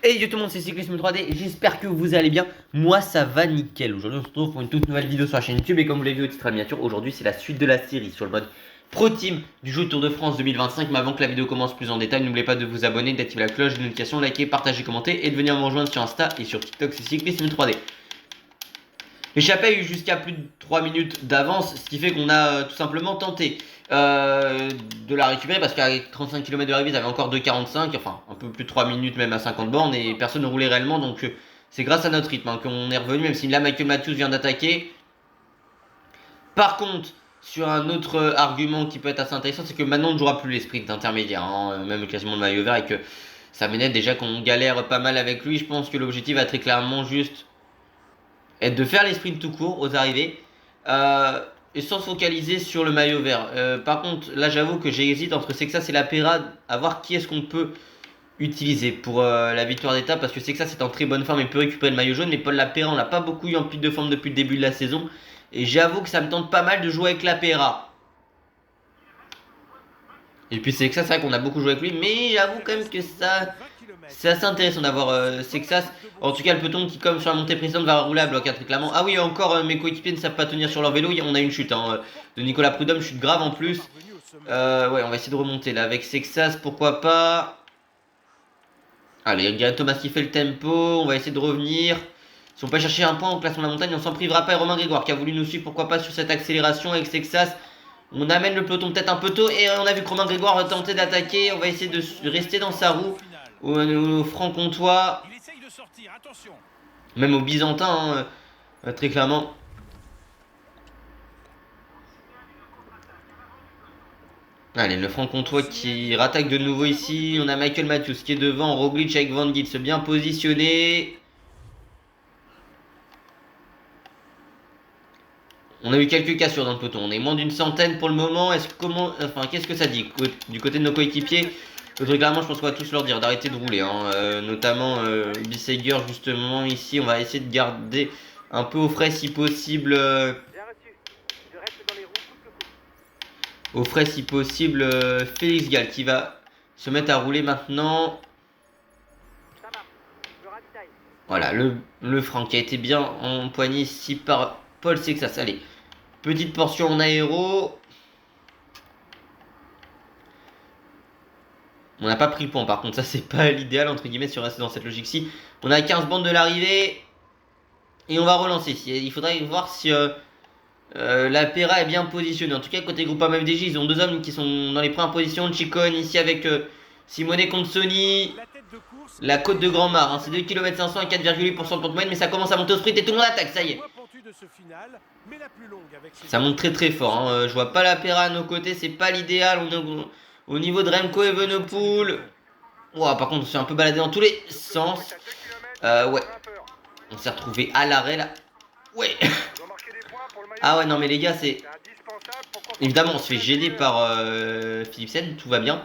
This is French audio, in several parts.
Hey yo tout le monde, c'est Cyclisme 3D, j'espère que vous allez bien. Moi ça va nickel. Aujourd'hui on se retrouve pour une toute nouvelle vidéo sur la chaîne YouTube. Et comme vous l'avez vu au titre à la miniature, aujourd'hui c'est la suite de la série sur le mode Pro Team du jeu Tour de France 2025. Mais avant que la vidéo commence plus en détail, n'oubliez pas de vous abonner, d'activer la cloche de notification, liker, partager, commenter et de venir me rejoindre sur Insta et sur TikTok, c'est Cyclisme 3D. L'échappée a eu jusqu'à plus de 3 minutes d'avance, ce qui fait qu'on a tout simplement tenté de la récupérer parce qu'à 35 km de l'arrivée, ils avaient encore 2,45, enfin un peu plus de 3 minutes même à 50 bornes et personne ne roulait réellement, donc c'est grâce à notre rythme qu'on est revenu, même si là Michael Matthews vient d'attaquer. Par contre, sur un autre argument qui peut être assez intéressant, c'est que maintenant on ne jouera plus les sprints intermédiaires, même quasiment le maillot vert, et que ça m'énerve déjà qu'on galère pas mal avec lui. Je pense que l'objectif va très clairement juste être de faire les sprints tout court aux arrivées et sans se focaliser sur le maillot vert. Par contre, là j'avoue que j'hésite entre Sexas et la Pera à voir qui est-ce qu'on peut utiliser pour la victoire d'étape, parce que Sexas est en très bonne forme et peut récupérer le maillot jaune, mais Paul Lapera on l'a pas beaucoup eu en pic de forme depuis le début de la saison, et j'avoue que ça me tente pas mal de jouer avec la Pera. Et puis Sexas, c'est vrai qu'on a beaucoup joué avec lui, mais j'avoue quand même que ça... C'est assez intéressant d'avoir Sexas. En tout cas, le peloton qui, comme sur la montée précédente, va rouler à bloc, très clairement. Ah oui, encore mes coéquipiers ne savent pas tenir sur leur vélo. On a une chute de Nicolas Prudhomme, chute grave en plus. Ouais, on va essayer de remonter là avec Sexas, pourquoi pas. Allez, il y a Thomas qui fait le tempo. On va essayer de revenir. Si on peut chercher un point en classement de la montagne, on s'en privera pas. Et Romain Grégoire qui a voulu nous suivre, pourquoi pas, sur cette accélération avec Sexas. On amène le peloton peut-être un peu tôt. Et on a vu que Romain Grégoire a tenté d'attaquer. On va essayer de rester dans sa roue. Au franc-comtois, même au byzantin, très clairement. Allez, le franc-comtois qui rattaque de nouveau ici. On a Michael Matthews qui est devant, Roglic avec Van Gils bien positionné. On a eu quelques cassures dans le peloton. On est moins d'une centaine pour le moment. Qu'est-ce que ça dit du côté de nos coéquipiers? Très clairement, je pense qu'on va tous leur dire d'arrêter de rouler, notamment Bissegger justement ici. On va essayer de garder un peu au frais si possible. Au frais si possible, Félix Gall qui va se mettre à rouler maintenant. Voilà, le frein qui a été bien empoigné ici par Paul Sexas. Allez, petite portion en aéro. On n'a pas pris le point, par contre, ça c'est pas l'idéal entre guillemets si on reste dans cette logique-ci. On a 15 bandes de l'arrivée. Et on va relancer. Il faudrait voir si la Pera est bien positionnée. En tout cas, côté Groupama FDJ, ils ont deux hommes qui sont dans les premières positions. Chicone ici avec Simone Consoni. La côte de Grand Mar, c'est 2 km 500 à 4,8% de pente moyenne, mais ça commence à monter au sprint et tout le monde attaque, ça y est. Ça monte très très fort, je vois pas la Pera à nos côtés, c'est pas l'idéal. On est au niveau de Remco Evenepoel. Wow, par contre on s'est un peu baladé dans tous les sens. Ouais. On s'est retrouvé à l'arrêt là. Ouais. Ah ouais non mais les gars c'est... Évidemment on se fait gêner par Philipsen, tout va bien.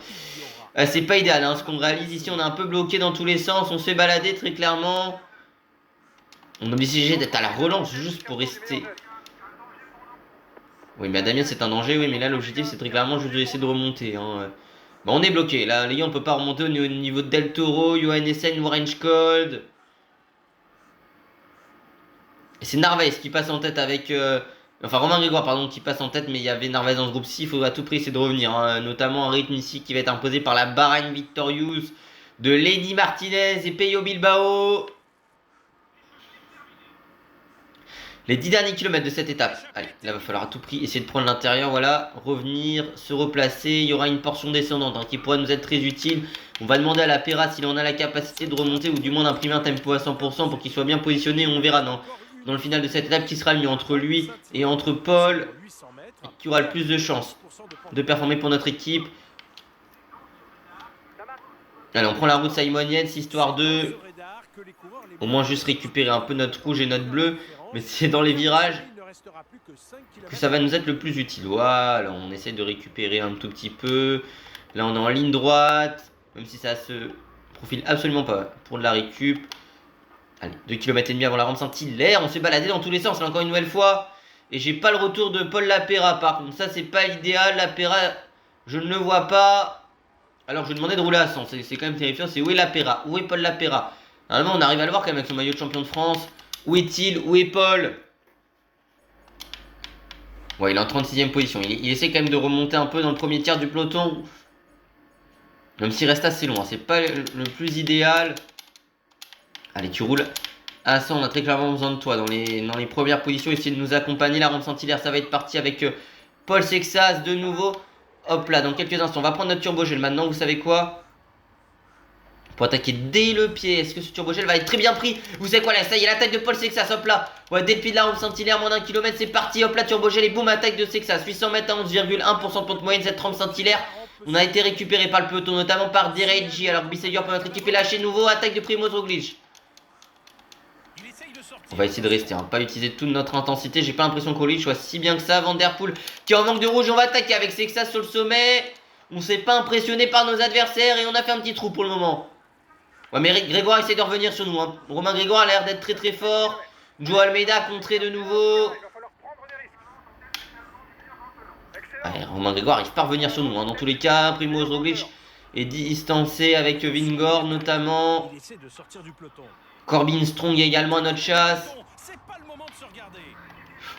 C'est pas idéal ce qu'on réalise ici, on est un peu bloqué dans tous les sens, on se fait balader très clairement. On est obligé d'être à la relance juste pour rester. Oui mais Damien c'est un danger, oui mais là l'objectif c'est très clairement juste d'essayer de remonter. Bon, on est bloqué, là les gars on peut pas remonter au niveau de Del Toro, Johan Essen, Orange Cold. Et c'est Narvaez qui passe en tête avec... Enfin Romain Grégoire pardon qui passe en tête, mais il y avait Narvaez dans ce groupe-ci. Il faut à tout prix essayer de revenir, notamment un rythme ici qui va être imposé par la Bahrain Victorious de Lady Martinez et Peyo Bilbao. Les 10 derniers kilomètres de cette étape. Allez, là va falloir à tout prix essayer de prendre l'intérieur, voilà, revenir, se replacer. Il y aura une portion descendante qui pourrait nous être très utile. On va demander à la Pera s'il en a la capacité de remonter ou du moins d'imprimer un tempo à 100% pour qu'il soit bien positionné. On verra dans le final de cette étape qui sera le mieux entre lui et entre Paul, qui aura le plus de chances de performer pour notre équipe. Allez, on prend la route simonienne, histoire de au moins juste récupérer un peu notre rouge et notre bleu. Mais c'est dans les virages que ça va nous être le plus utile. Voilà, on essaie de récupérer un tout petit peu. Là, on est en ligne droite, même si ça se profile absolument pas pour de la récup. Allez, 2,5 km avant la rampe Saint-Hilaire. On s'est baladé dans tous les sens, là, encore une nouvelle fois. Et j'ai pas le retour de Paul Lapera, par contre. Ça, c'est pas idéal. Lapera, je ne le vois pas. Alors, je lui demandais de rouler à 100. C'est quand même terrifiant. C'est où est Lapera? Où est Paul Lapera? Normalement, on arrive à le voir quand même avec son maillot de champion de France. Où est-il? Où est Paul? Ouais, il est en 36e position. Il essaie quand même de remonter un peu dans le premier tiers du peloton. Même s'il reste assez loin. C'est pas le plus idéal. Allez, tu roules. Ah, ça, on a très clairement besoin de toi dans les premières positions. Essayer de nous accompagner. La rampe Saint-Hilaire, ça va être parti avec Paul Sexas de nouveau. Hop là, dans quelques instants. On va prendre notre turbogel maintenant. Vous savez quoi? Pour attaquer dès le pied. Est-ce que ce turbogel va être très bien pris? Vous savez quoi là? Ça y est, l'attaque de Paul Sexas. Hop là. Ouais, dès le pied de la rampe Saint-Hilaire, moins d'un kilomètre, c'est parti. Hop là, turbogel et boum, attaque de Sexas. 800 mètres à 11,1% de pente moyenne. Cette rampe Saint-Hilaire. On a été récupéré par le peloton, notamment par Dereji. Alors, Bissegger pour notre équipe est lâché nouveau. Attaque de Primoz Roglic. On va essayer de rester, hein, pas utiliser toute notre intensité. J'ai pas l'impression qu'Roglic soit si bien que ça. Van Der Poel qui est en manque de rouge. On va attaquer avec Sexas sur le sommet. On s'est pas impressionné par nos adversaires et on a fait un petit trou pour le moment. Ouais, mais Grégoire essaie de revenir sur nous. Hein. Romain Grégoire a l'air d'être très très fort. Joe Almeida contré de nouveau. Ouais, Romain Grégoire arrive pas à revenir sur nous. Hein. Dans tous les cas, Primoz Roglic est distancé avec Vingor notamment. Corbin Strong également à notre chasse.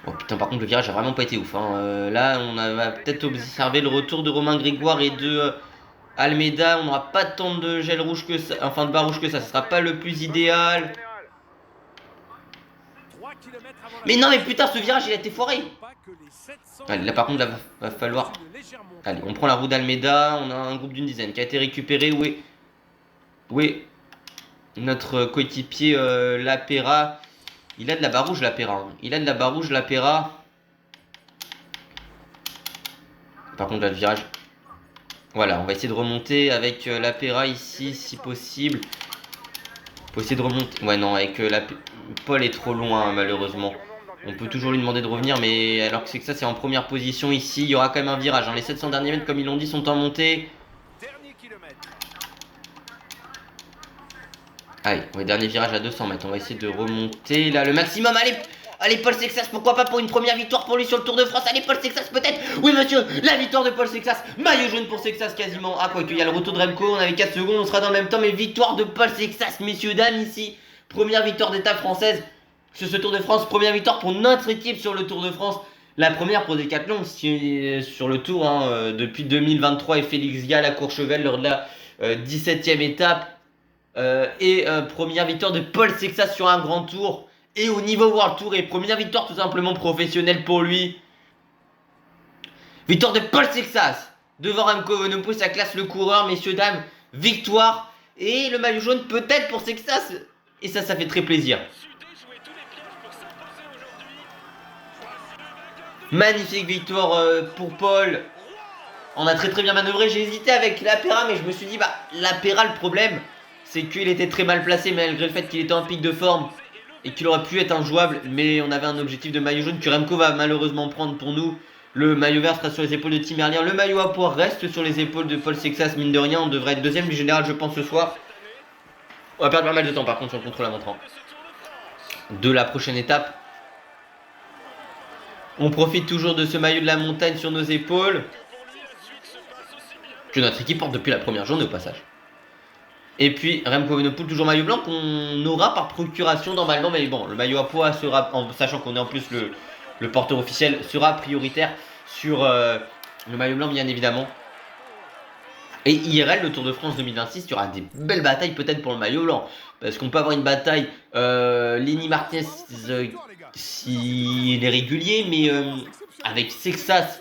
Oh putain, par contre, le virage a vraiment pas été ouf. Hein. Là, on va peut-être observer le retour de Romain Grégoire et de Almeida. On n'aura pas tant de gel rouge que ça, enfin de barre rouge que ça. Ce sera pas le plus idéal. Mais non, mais putain, ce virage, il a été foiré. Allez, là, par contre, là, va falloir. Allez, on prend la roue d'Almeida. On a un groupe d'une dizaine qui a été récupéré. Où est notre coéquipier Lapera? Il a de la barre rouge, Lapera. Hein. Il a de la barre rouge, Lapera. Par contre, là, le virage. Voilà, on va essayer de remonter avec Lapera ici, si possible. Faut essayer de remonter. Ouais, non, avec Paul est trop loin, malheureusement. On peut toujours lui demander de revenir, mais alors que c'est que ça, c'est en première position ici. Il y aura quand même un virage. Hein. Les 700 derniers mètres, comme ils l'ont dit, sont en montée. Allez, ouais, dernier virage à 200 mètres. On va essayer de remonter là le maximum. Allez, Paul Sexas, pourquoi pas pour une première victoire pour lui sur le Tour de France. Allez, Paul Sexas, peut-être. Oui, monsieur, la victoire de Paul Sexas. Maillot jaune pour Sexas quasiment. Ah, quoi qu'il y a le retour de Remco. On avait 4 secondes, on sera dans le même temps. Mais victoire de Paul Sexas, messieurs, dames, ici. Première victoire d'étape française sur ce Tour de France. Première victoire pour notre équipe sur le Tour de France. La première pour Decathlon sur le Tour hein, depuis 2023 et Félix Gall à Courchevel lors de la 17e étape. Première victoire de Paul Sexas sur un grand tour. Et au niveau World Tour, et première victoire tout simplement professionnelle pour lui. Victoire de Paul Sexas devant Remco Evenepoel, ça classe le coureur, messieurs, dames. Victoire. Et le maillot jaune peut-être pour Sexas. Et ça fait très plaisir. Magnifique victoire pour Paul. On a très bien manœuvré. J'ai hésité avec Lapera, mais je me suis dit, bah, Lapera, le problème, c'est qu'il était très mal placé, malgré le fait qu'il était en pic de forme et qu'il aurait pu être injouable. Mais on avait un objectif de maillot jaune que Remco va malheureusement prendre pour nous. Le maillot vert sera sur les épaules de Tim Merlier. Le maillot à pois reste sur les épaules de Paul Sexas. Mine de rien, on devrait être deuxième du général, je pense, ce soir. On va perdre pas mal de temps, par contre, sur le contrôle à montrant de la prochaine étape. On profite toujours de ce maillot de la montagne sur nos épaules. Que notre équipe porte depuis la première journée au passage. Et puis Remco Evenepoel, toujours maillot blanc qu'on aura par procuration normalement. Mais bon, le maillot à pois sera, en sachant qu'on est en plus le porteur officiel, sera prioritaire sur le maillot blanc bien évidemment. Et IRL, le Tour de France 2026, il y aura des belles batailles peut-être pour le maillot blanc. Parce qu'on peut avoir une bataille, Lenny Martinez, s'il est régulier, mais avec Sexas,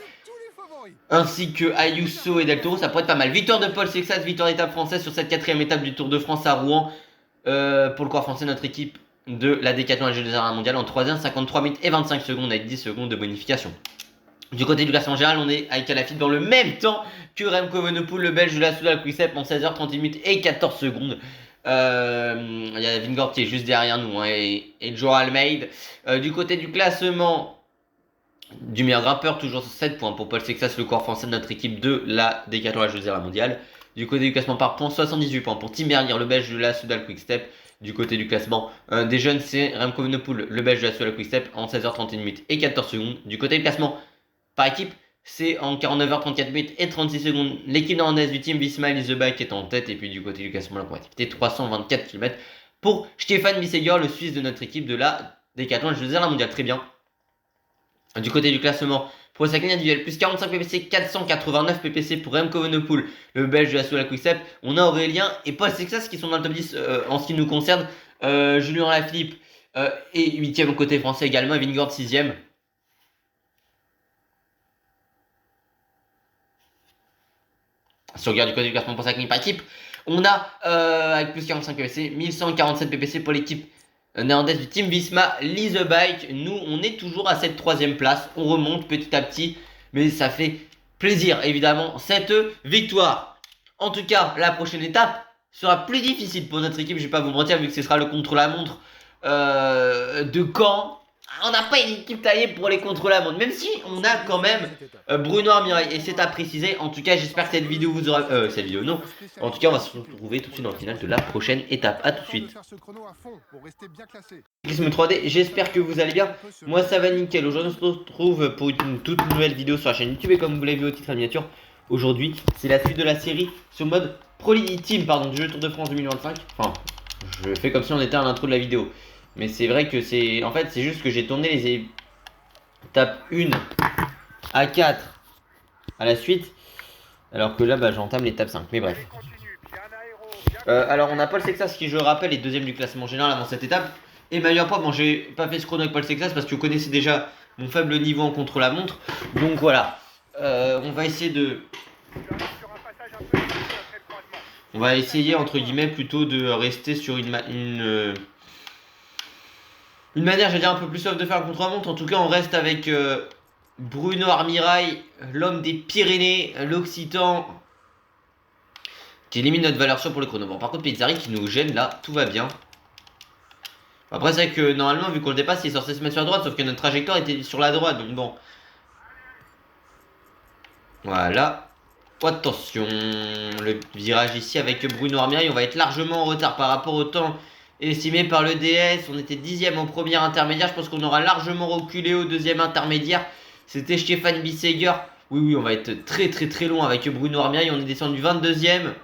ainsi que Ayuso et Del Toro, ça pourrait être pas mal. Victoire de Paul Sexas, victoire d'étape française sur cette 4ème étape du Tour de France à Rouen. Pour le coureur français, notre équipe de la Decathlon à la Jeux mondiale en 3ème, 53 minutes et 25 secondes avec 10 secondes de bonification. Du côté du classement général, on est avec Alaphilippe dans le même temps que Remco Evenepoel, le belge de la Soudal Quick-Step en 16h30 minutes et 14 secondes. Il y a Vingor qui est juste derrière nous hein, et Joe Almeida. Du côté du classement du meilleur grimpeur, toujours 7 points pour Paul Sexas, le coureur français de notre équipe de la Decathlon à la Jeux mondiale. Du côté du classement par points, 78 points pour Tim Merlier, le belge de la Soudal Quick-Step. Du côté du classement des jeunes, c'est Remco Evenepoel, le belge de la Soudal Quick-Step en 16h31 minutes et 14 secondes. Du côté du classement par équipe, c'est en 49h34 minutes et 36 secondes l'équipe néerlandaise du team Visma Elisabeth qui est en tête. Et puis du côté du classement, la compétitivité 324 km pour Stéphane Bissegger, le Suisse de notre équipe de la Décathlon. Je veux dire la mondiale, très bien. Du côté du classement, pour le cycling individuel, plus 45 ppc, 489 ppc pour Remco Evenepoel, le belge de la Sola Quick-Step. On a Aurélien et Paul Sexas qui sont dans le top 10 en ce qui nous concerne. Julien Lafilippe est 8ème côté français également, Vingord 6ème. Si on regarde du côté du classement pour cycling par équipe, on a avec plus 45 ppc, 1147 ppc pour l'équipe néerlandaise du Team Visma, Lise Bike. Nous, on est toujours à cette 3ème place. On remonte petit à petit, mais ça fait plaisir, évidemment, cette victoire. En tout cas, la prochaine étape sera plus difficile pour notre équipe, je vais pas vous mentir, vu que ce sera le contre-la-montre de Caen. On n'a pas une équipe taillée pour les contre-la-montre, même si on a quand même Bruno Armirail, et c'est à préciser. En tout cas, j'espère que cette vidéo vous aura... cette vidéo, non. En tout cas, on va se retrouver tout de suite dans le final de la prochaine étape. A tout de suite. Cyclisme 3D, j'espère que vous allez bien. Moi, ça va nickel. Aujourd'hui, on se retrouve pour une toute nouvelle vidéo sur la chaîne YouTube. Et comme vous l'avez vu au titre de la miniature, aujourd'hui, c'est la suite de la série sur le mode Pro League Team, pardon, du jeu Tour de France 2025. Enfin, je fais comme si on était à l'intro de la vidéo. Mais c'est vrai que c'est... En fait, c'est juste que j'ai tourné les étapes 1 à 4 à la suite. Alors que là, bah, j'entame l'étape 5. Mais bref. Alors, on a Paul Sexas qui, je rappelle, est deuxième du classement général avant cette étape. Et Maillot Pop, bon, j'ai pas fait ce chrono avec Paul Sexas parce que vous connaissez déjà mon faible niveau en contre-la-montre. Donc voilà. On va essayer de... On va essayer, entre guillemets, plutôt de rester sur une manière, j'allais dire, un peu plus soft de faire un contre-la-montre. En tout cas, on reste avec Bruno Armirail, l'homme des Pyrénées, l'Occitan, qui élimine notre valeur sûre pour le chrono. Bon, par contre, Pizzari qui nous gêne là, tout va bien. Après, c'est vrai que normalement, vu qu'on le dépasse, il est censé se mettre sur la droite, sauf que notre trajectoire était sur la droite, donc bon. Voilà. Attention, le virage ici avec Bruno Armirail, on va être largement en retard par rapport au temps estimé par le DS. On était 10ème au premier intermédiaire, je pense qu'on aura largement reculé au deuxième intermédiaire. C'était Stéphane Bissegger. Oui, on va être très long avec Bruno Armirail, on est descendu 22ème.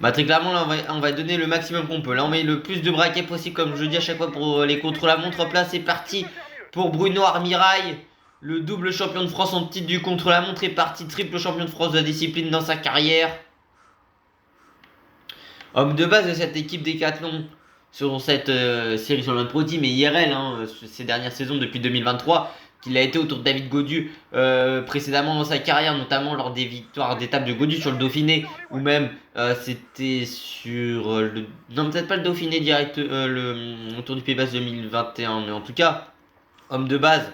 Bah très clairement là on va donner le maximum qu'on peut. Là on met le plus de braquets possible comme je dis à chaque fois pour les contre-la-montre. Hop là c'est parti pour Bruno Armirail. Le double champion de France en titre du contre-la-montre est parti, triple champion de France de la discipline dans sa carrière. Homme de base de cette équipe Décathlon sur cette série sur le mode Pro Team et IRL ces dernières saisons depuis 2023. Qu'il a été autour de David Gaudu précédemment dans sa carrière, notamment lors des victoires d'étape de Gaudu sur le Dauphiné, ou même c'était sur le... Non, peut-être pas le Dauphiné direct, le Tour du Pays Basque 2021, mais en tout cas, homme de base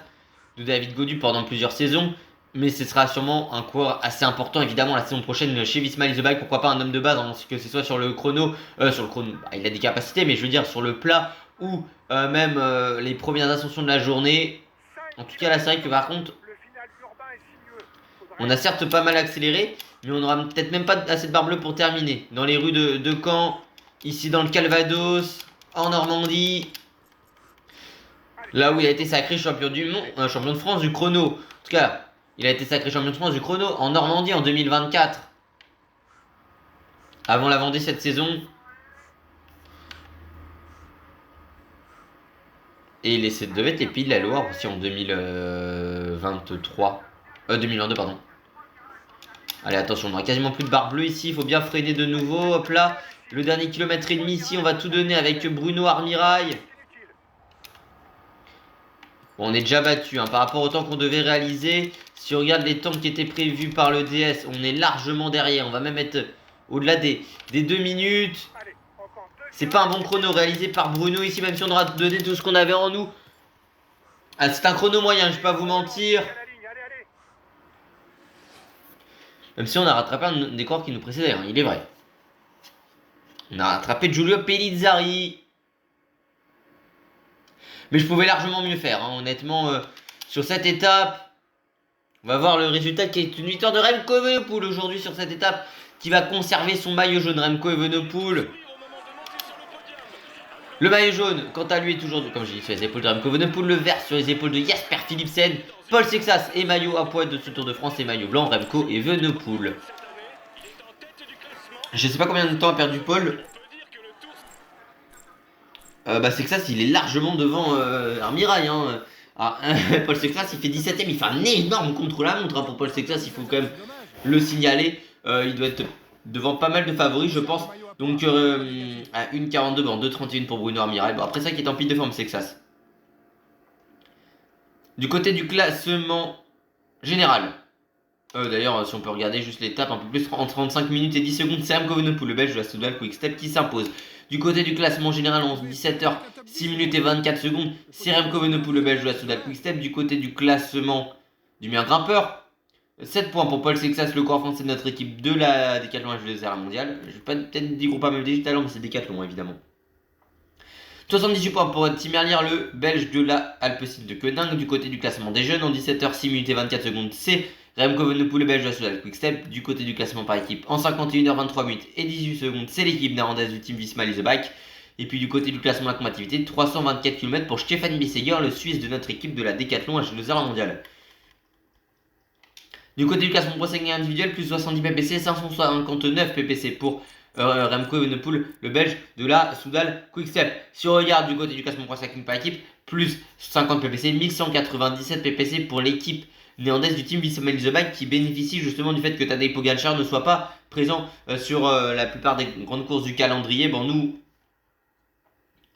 de David Gaudu pendant plusieurs saisons, mais ce sera sûrement un coureur assez important, évidemment, la saison prochaine chez Visma Lease Bike, pourquoi pas un homme de base, que ce soit sur le chrono, bah, il a des capacités, mais je veux dire sur le plat, ou même les premières ascensions de la journée. En tout cas là c'est vrai que par contre on a certes pas mal accéléré, mais on aura peut-être même pas assez de barre bleue pour terminer. Dans les rues de Caen, ici dans le Calvados, en Normandie, là où il a été sacré champion du monde, champion de France du chrono. En tout cas, il a été sacré champion de France du chrono en Normandie en 2024. Avant la Vendée cette saison. Et ça devait être les Pays de la Loire aussi en 2023. 2022, pardon. Allez, attention, on aura quasiment plus de barre bleue ici. Il faut bien freiner de nouveau. Hop là. Le dernier kilomètre et demi ici, on va tout donner avec Bruno Armirail. Bon, on est déjà battu par rapport au temps qu'on devait réaliser. Si on regarde les temps qui étaient prévus par le DS, on est largement derrière. On va même être au-delà des 2 minutes. C'est pas un bon chrono réalisé par Bruno ici, même si on aura donné tout ce qu'on avait en nous. Ah, c'est un chrono moyen, je vais pas vous mentir. Même si on a rattrapé un des coureurs qui nous précédait, il est vrai. On a rattrapé Giulio Pellizzari. Mais je pouvais largement mieux faire, honnêtement. Sur cette étape, on va voir le résultat qui est une victoire de Remco Evenepoel aujourd'hui sur cette étape. Qui va conserver son maillot jaune, Remco Evenepoel. Le maillot jaune, quant à lui, est toujours, comme je dis, sur les épaules de Remco Evenepoel. Le vert sur les épaules de Jasper Philipsen. Paul Sexas et maillot à poil de ce Tour de France et maillot blanc, Remco Evenepoel. Je sais pas combien de temps a perdu Paul. Sexas il est largement devant Armirail. Hein. Ah, Paul Sexas il fait 17ème, il fait un énorme contre-la-montre hein, pour Paul Sexas, il faut quand même le signaler. Il doit être devant pas mal de favoris, je pense. Donc à 1,42 devant 2,31 pour Bruno Armirail. Bon, après ça qui est en pile de forme, Sexas. Du côté du classement général. D'ailleurs, si on peut regarder juste l'étape un peu plus en 35 minutes et 10 secondes, c'est Remco Evenepoel, le belge de la Soudal Quick-Step qui s'impose. Du côté du classement général, en 17h, 6 minutes et 24 secondes, c'est Remco Evenepoel, le belge de la Soudal Quick-Step. Du côté du classement du meilleur grimpeur, 7 points pour Paul Sexas, le corps français de notre équipe de la Décathlon H2R mondiale. Je vais pas peut-être dire Groupama Digital, mais c'est Décathlon évidemment. 78 points pour Tim Merlier, le belge de la Alpecin de Queding. Du côté du classement des jeunes, en 17h, 6 minutes et 24 secondes, c'est Remco Evenepoel, le belge de la Soudal Quick-Step. Du côté du classement par équipe, en 51h, 23 minutes et 18 secondes, c'est l'équipe néerlandaise du Team Visma Leasebike. Et puis du côté du classement de la combativité, 324 km pour Stefan Bisseger, le Suisse de notre équipe de la Décathlon H2R mondiale. Du côté du classement pro individuel, plus 70 ppc, 559 ppc pour Remco Evenepoel, le belge de la Soudal Quick-Step. Si on regarde du côté du classement pro par équipe, plus 50 ppc, 1197 ppc pour l'équipe néerlandaise du team Visma Leasebike qui bénéficie justement du fait que Tadej Pogacar ne soit pas présent sur la plupart des grandes courses du calendrier. Bon, nous,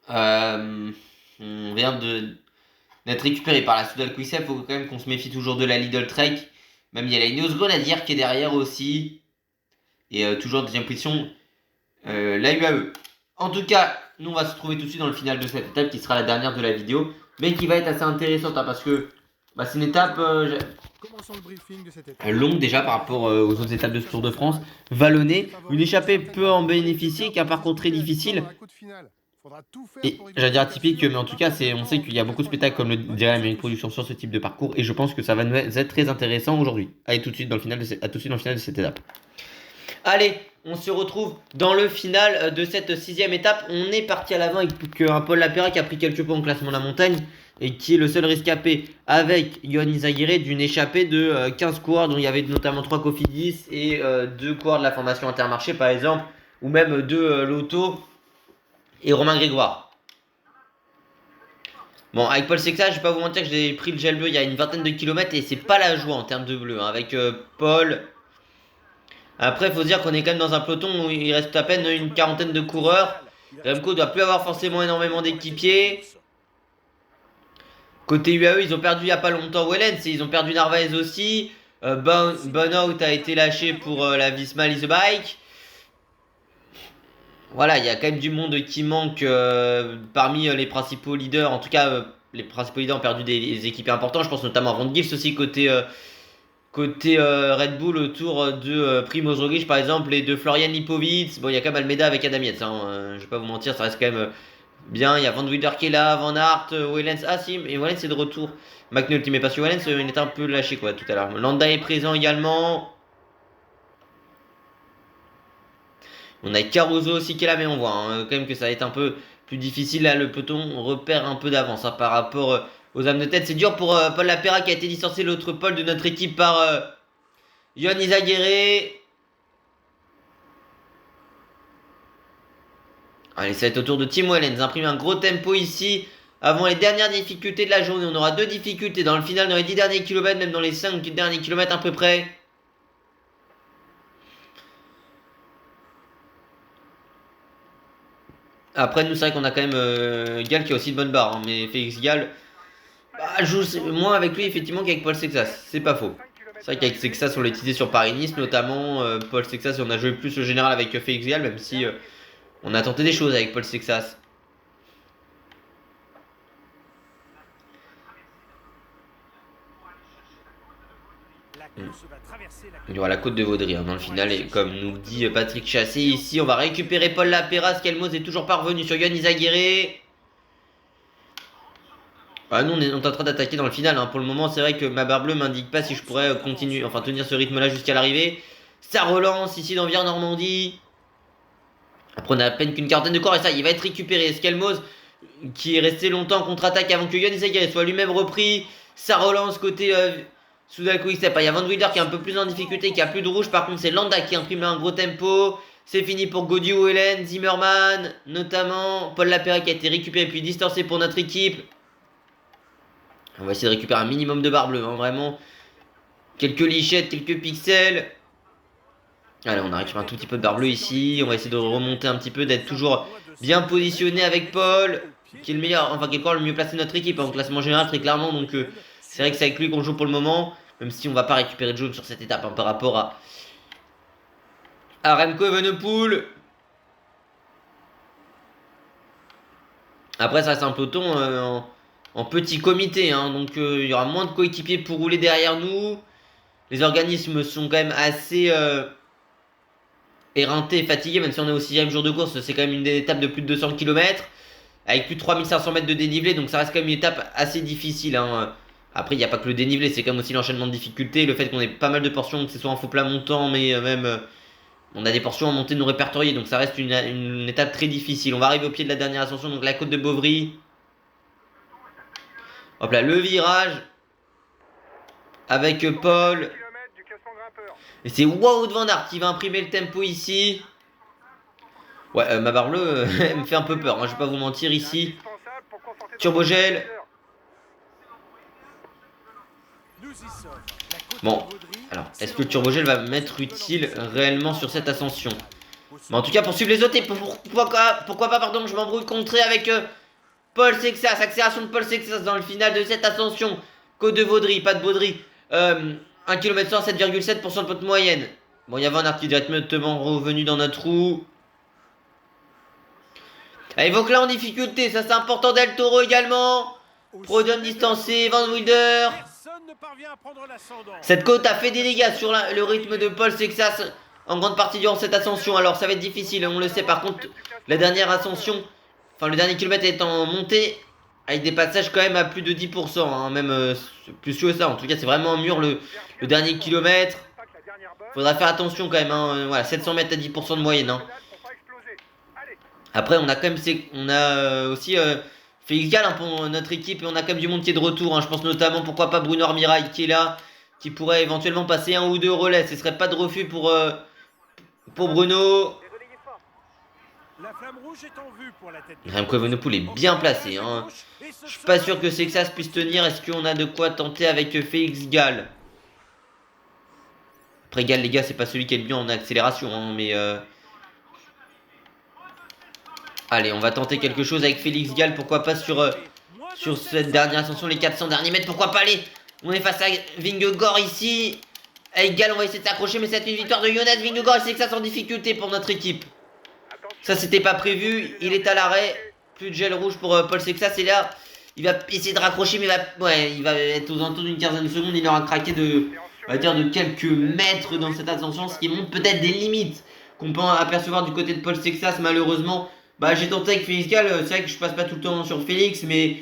on vient d'être récupéré par la Soudal Quick-Step. Il faut quand même qu'on se méfie toujours de la Lidl Trek. Même il y a la Ineos Grenadier qui est derrière aussi. Et toujours en deuxième position, la UAE. En tout cas, nous on va se retrouver tout de suite dans le final de cette étape qui sera la dernière de la vidéo. Mais qui va être assez intéressante hein, parce que c'est une étape longue déjà par rapport aux autres étapes de ce Tour de France. Vallonnée, une échappée peut en bénéficier, qui a un parcours très difficile. Et j'allais dire atypique, mais en tout cas, on sait qu'il y a beaucoup de spectacles, comme le dirait la production sur ce type de parcours, et je pense que ça va nous être très intéressant aujourd'hui. Allez, tout de suite dans le final de cette étape. Allez, on se retrouve dans le final de cette 6ème étape. On est parti à l'avant avec un Paul Lapéra qui a pris quelques points au classement de la montagne et qui est le seul rescapé avec Johan Izagirre d'une échappée de 15 coureurs, dont il y avait notamment 3 Cofidis et 2 coureurs de la formation Intermarché par exemple, ou même 2 Lotto et Romain Grégoire. Bon, avec Paul Sexas, je vais pas vous mentir que j'ai pris le gel bleu il y a une vingtaine de kilomètres et c'est pas la joie en termes de bleu. Hein, avec Paul. Après, il faut se dire qu'on est quand même dans un peloton où il reste à peine une quarantaine de coureurs. Remco doit plus avoir forcément énormément d'équipiers. Côté UAE, ils ont perdu il n'y a pas longtemps Wellens et ils ont perdu Narvaez aussi. Burnout a été lâché pour la Visma Leasebike. Voilà, il y a quand même du monde qui manque parmi les principaux leaders. En tout cas, les principaux leaders ont perdu des équipiers importants. Je pense notamment à Ron Gibbs aussi côté Red Bull autour de Primoz Roglic par exemple et de Florian Lipovic. Bon, il y a quand même Almeida avec Adam Yates. Hein, je vais pas vous mentir, ça reste quand même bien. Il y a Van Wilder qui est là, Van Aert, Wellens. Ah si, et Wellens est de retour. McNulty, mais parce que Wellens il était un peu lâché quoi tout à l'heure. Landa est présent également. On a Caruso aussi qui est là, mais on voit hein, quand même que ça va être un peu plus difficile. Là, le peloton repère un peu d'avance hein, par rapport aux âmes de tête. C'est dur pour Paul Lapéra qui a été licencié, l'autre Paul de notre équipe, par Johan Izagirre. Allez, ça va être au tour de Tim Wellens. Imprime un gros tempo ici. Avant les dernières difficultés de la journée, on aura 2 difficultés dans le final, dans les 10 derniers kilomètres, même dans les 5 derniers kilomètres à peu près. Après, nous, c'est vrai qu'on a quand même Gall qui a aussi de bonnes barres, hein, mais Félix Gall joue moins avec lui, effectivement, qu'avec Paul Sexas. C'est pas faux. C'est vrai qu'avec Sexas, on l'a utilisé sur Paris-Nice, notamment. Paul Sexas, on a joué plus le général avec Félix Gall, même si on a tenté des choses avec Paul Sexas. Il y aura la côte de Vaudry hein, dans le final. Et comme nous dit Patrick Chassé, ici on va récupérer Paul Lapéra. Skelmos est toujours pas revenu sur Johan Izagirre. Ah, nous on est en train d'attaquer dans le final. Hein. Pour le moment, c'est vrai que ma barre bleue m'indique pas si je pourrais continuer, enfin tenir ce rythme là jusqu'à l'arrivée. Ça relance ici dans Vire-Normandie. Après, on a à peine qu'une quarantaine de corps et ça, il va être récupéré. Skelmos qui est resté longtemps en contre-attaque avant que Johan Izagirre soit lui-même repris. Ça relance côté Soudal Quick-Step. Il y a Van Wilder qui est un peu plus en difficulté, qui a plus de rouge. Par contre, c'est Landa qui imprime un gros tempo. C'est fini pour Godiou, Hélène, Zimmerman, notamment. Paul Lapéret qui a été récupéré puis distancé pour notre équipe. On va essayer de récupérer un minimum de barre bleue, hein, vraiment. Quelques lichettes, quelques pixels. Allez, on a récupéré un tout petit peu de barre bleue ici. On va essayer de remonter un petit peu, d'être toujours bien positionné avec Paul, qui est le meilleur, enfin qui est encore le mieux placé de notre équipe, hein, en classement général très clairement. Donc c'est vrai que c'est avec lui qu'on joue pour le moment, même si on va pas récupérer de jaune sur cette étape, hein, par rapport à Remco Evenepoel. Après ça reste un peloton en petit comité, hein, donc il y aura moins de coéquipiers pour rouler derrière nous. Les organismes sont quand même assez éreintés, fatigués, même si on est au 6ème jour de course. C'est quand même une étape de plus de 200 km, avec plus de 3500 mètres de dénivelé, donc ça reste quand même une étape assez difficile, hein. Après, il n'y a pas que le dénivelé, c'est quand même aussi l'enchaînement de difficultés, le fait qu'on ait pas mal de portions, que ce soit en faux plat montant, mais même on a des portions en montée non répertoriées, donc ça reste une étape très difficile. On va arriver au pied de la dernière ascension, donc la côte de Bovry. Hop là, le virage avec Paul. Et c'est Wout van Aert qui va imprimer le tempo ici. Ouais, ma barre bleue, elle me fait un peu peur, hein, je vais pas vous mentir ici. Turbogel. Bon, alors, est-ce que le turbogel va m'être utile réellement sur cette ascension? Mais en tout cas, pour suivre les autres, et pourquoi pas, pardon, je m'embrouille contré avec Paul Sexas, accélération de Paul Sexas dans le final de cette ascension. Côte de Vaudry, pas de Baudry. 1 km 100, 7,7% de pote moyenne. Bon, il y avait un arc qui est directement revenu dans notre roue. Allez, Vauclin en difficulté, ça c'est important. Del Toro également. Prodon distancé, Van Wilder. Cette côte a fait des dégâts sur le rythme de Paul Sexas en grande partie durant cette ascension. Alors ça va être difficile, on le sait. Par contre, la dernière ascension, enfin le dernier kilomètre est en montée, avec des passages quand même à plus de 10%, hein, même plus que ça. En tout cas, c'est vraiment un mur le dernier kilomètre. Faudra faire attention quand même, hein. Voilà, 700 mètres à 10% de moyenne, hein. Après, on a quand même aussi Félix Gall, hein, pour notre équipe, et on a quand même du monde qui est de retour, hein. Je pense notamment, pourquoi pas, Bruno Armirail qui est là, qui pourrait éventuellement passer un ou deux relais. Ce serait pas de refus pour Bruno. Remco Evenepoel est bien placé, hein. Je suis pas sûr que Sexas puisse tenir. Est-ce qu'on a de quoi tenter avec Félix Gall? Après Gall, les gars, c'est pas celui qui est le mieux en accélération, hein, mais allez, on va tenter quelque chose avec Félix Gall. Pourquoi pas sur cette dernière ascension, les 400 derniers mètres. Pourquoi pas aller? On est face à Vingegaard ici. Avec Gall, on va essayer de s'accrocher, mais c'est une victoire de Jonas Vingegaard. Et Sexas en difficulté pour notre équipe. Ça, c'était pas prévu. Il est à l'arrêt. Plus de gel rouge pour Paul Sexas. Et là, il va essayer de raccrocher, mais il va être aux alentours d'une quinzaine de secondes. Il aura craqué on va dire de quelques mètres dans cette ascension, ce qui montre peut-être des limites qu'on peut apercevoir du côté de Paul Sexas, malheureusement. Bah, j'ai tenté avec Félix Gall. C'est vrai que je passe pas tout le temps sur Félix, mais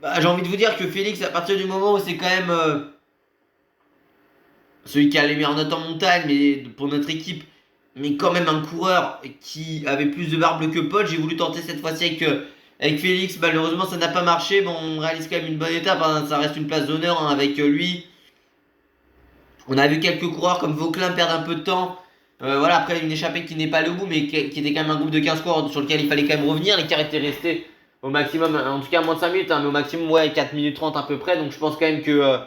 bah, j'ai envie de vous dire que Félix, à partir du moment où c'est quand même celui qui a les meilleures notes en montagne, mais pour notre équipe, mais quand même un coureur qui avait plus de barbe que Paul, j'ai voulu tenter cette fois-ci avec Félix. Malheureusement, ça n'a pas marché. Bon, on réalise quand même une bonne étape, hein. Ça reste une place d'honneur, hein, avec lui. On a vu quelques coureurs comme Vauclin perdre un peu de temps. Voilà, après une échappée qui n'est pas le bout, mais qui était quand même un groupe de 15 coureurs sur lequel il fallait quand même revenir. L'écart était resté au maximum, en tout cas moins de 5 minutes, hein, mais au maximum, ouais, 4 minutes 30 à peu près. Donc je pense quand même que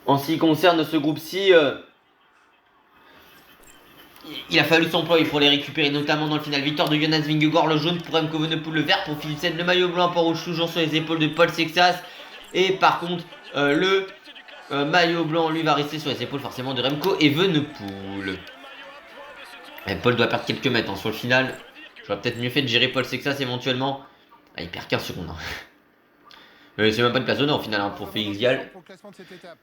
en ce qui concerne ce groupe-ci, il a fallu s'employer pour les récupérer, notamment dans le final. Victoire de Jonas Vingegaard, le jaune pour Remco Evenepoel, le vert pour Philipsen, le maillot blanc pour rouge toujours sur les épaules de Paul Sexas. Et par contre, le maillot blanc, lui, va rester sur les épaules forcément de Remco Evenepoel. Et Paul doit perdre quelques mètres, hein, sur le final. J'aurais peut-être mieux fait de gérer Paul Sexas éventuellement. Ah, il perd 15 secondes. Hein. C'est même pas une place d'honneur au final, hein, pour Félix Gall.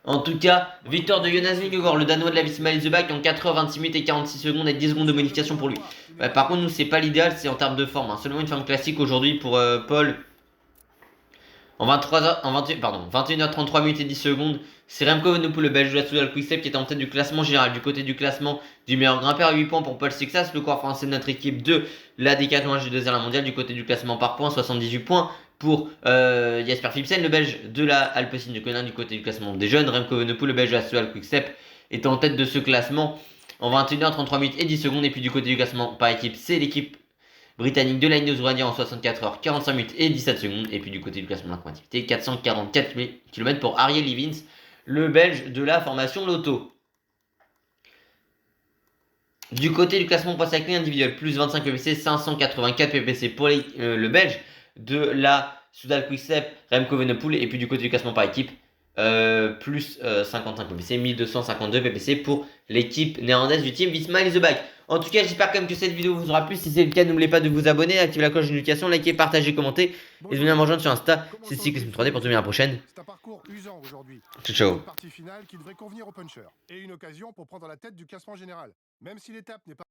En tout cas, victoire de Jonas Vingegaard, le Danois de la Visma Leatherback, en 4h, 26 minutes et 46 secondes, avec 10 secondes de modification pour lui. Par contre, nous, c'est pas l'idéal, c'est en termes de forme, hein. Seulement une forme classique aujourd'hui pour Paul. En 21h33 minutes et 10 secondes, c'est Remco Evenepoel, le Belge de la Soudal Quickstep, qui est en tête du classement général. Du côté du classement du meilleur grimpeur, 8 points pour Paul Sexas, le coureur français de notre équipe de la Décathlon H2 la mondiale. Du côté du classement par points, 78 points pour Jasper Philipsen, le Belge de la Alpecin du Conin. Du côté du classement des jeunes, Remco Evenepoel, le Belge de la Soudal Quickstep, est en tête de ce classement en 21h 33 minutes et 10 secondes. Et puis du côté du classement par équipe, c'est l'équipe britannique de l'Ineos Grenadier en 64h 45 minutes et 17 secondes. Et puis du côté du classement de la combativité, 444 km pour Ariel Livins, le belge de la formation Lotto. Du côté du classement poids sacré individuel, plus 25 ppc, 584 ppc pour le belge de la Soudal Quickstep, Remco Evenepoel. Et puis du côté du classement par équipe, plus 55 ppc, 1252 ppc pour l'équipe néerlandaise du team Visma Leaseback. En tout cas, j'espère quand même que cette vidéo vous aura plu. Si c'est le cas, n'oubliez pas de vous abonner, activer la cloche de notification, liker, partager, commenter et de venir me rejoindre sur Insta. C'est Cyclisme 3D pour te dire à la prochaine. C'est un parcours usant aujourd'hui. Ciao, ciao. Une partie finale qui devrait convenir aux punchers et une occasion pour prendre la tête du classement général. Même si l'étape n'est pas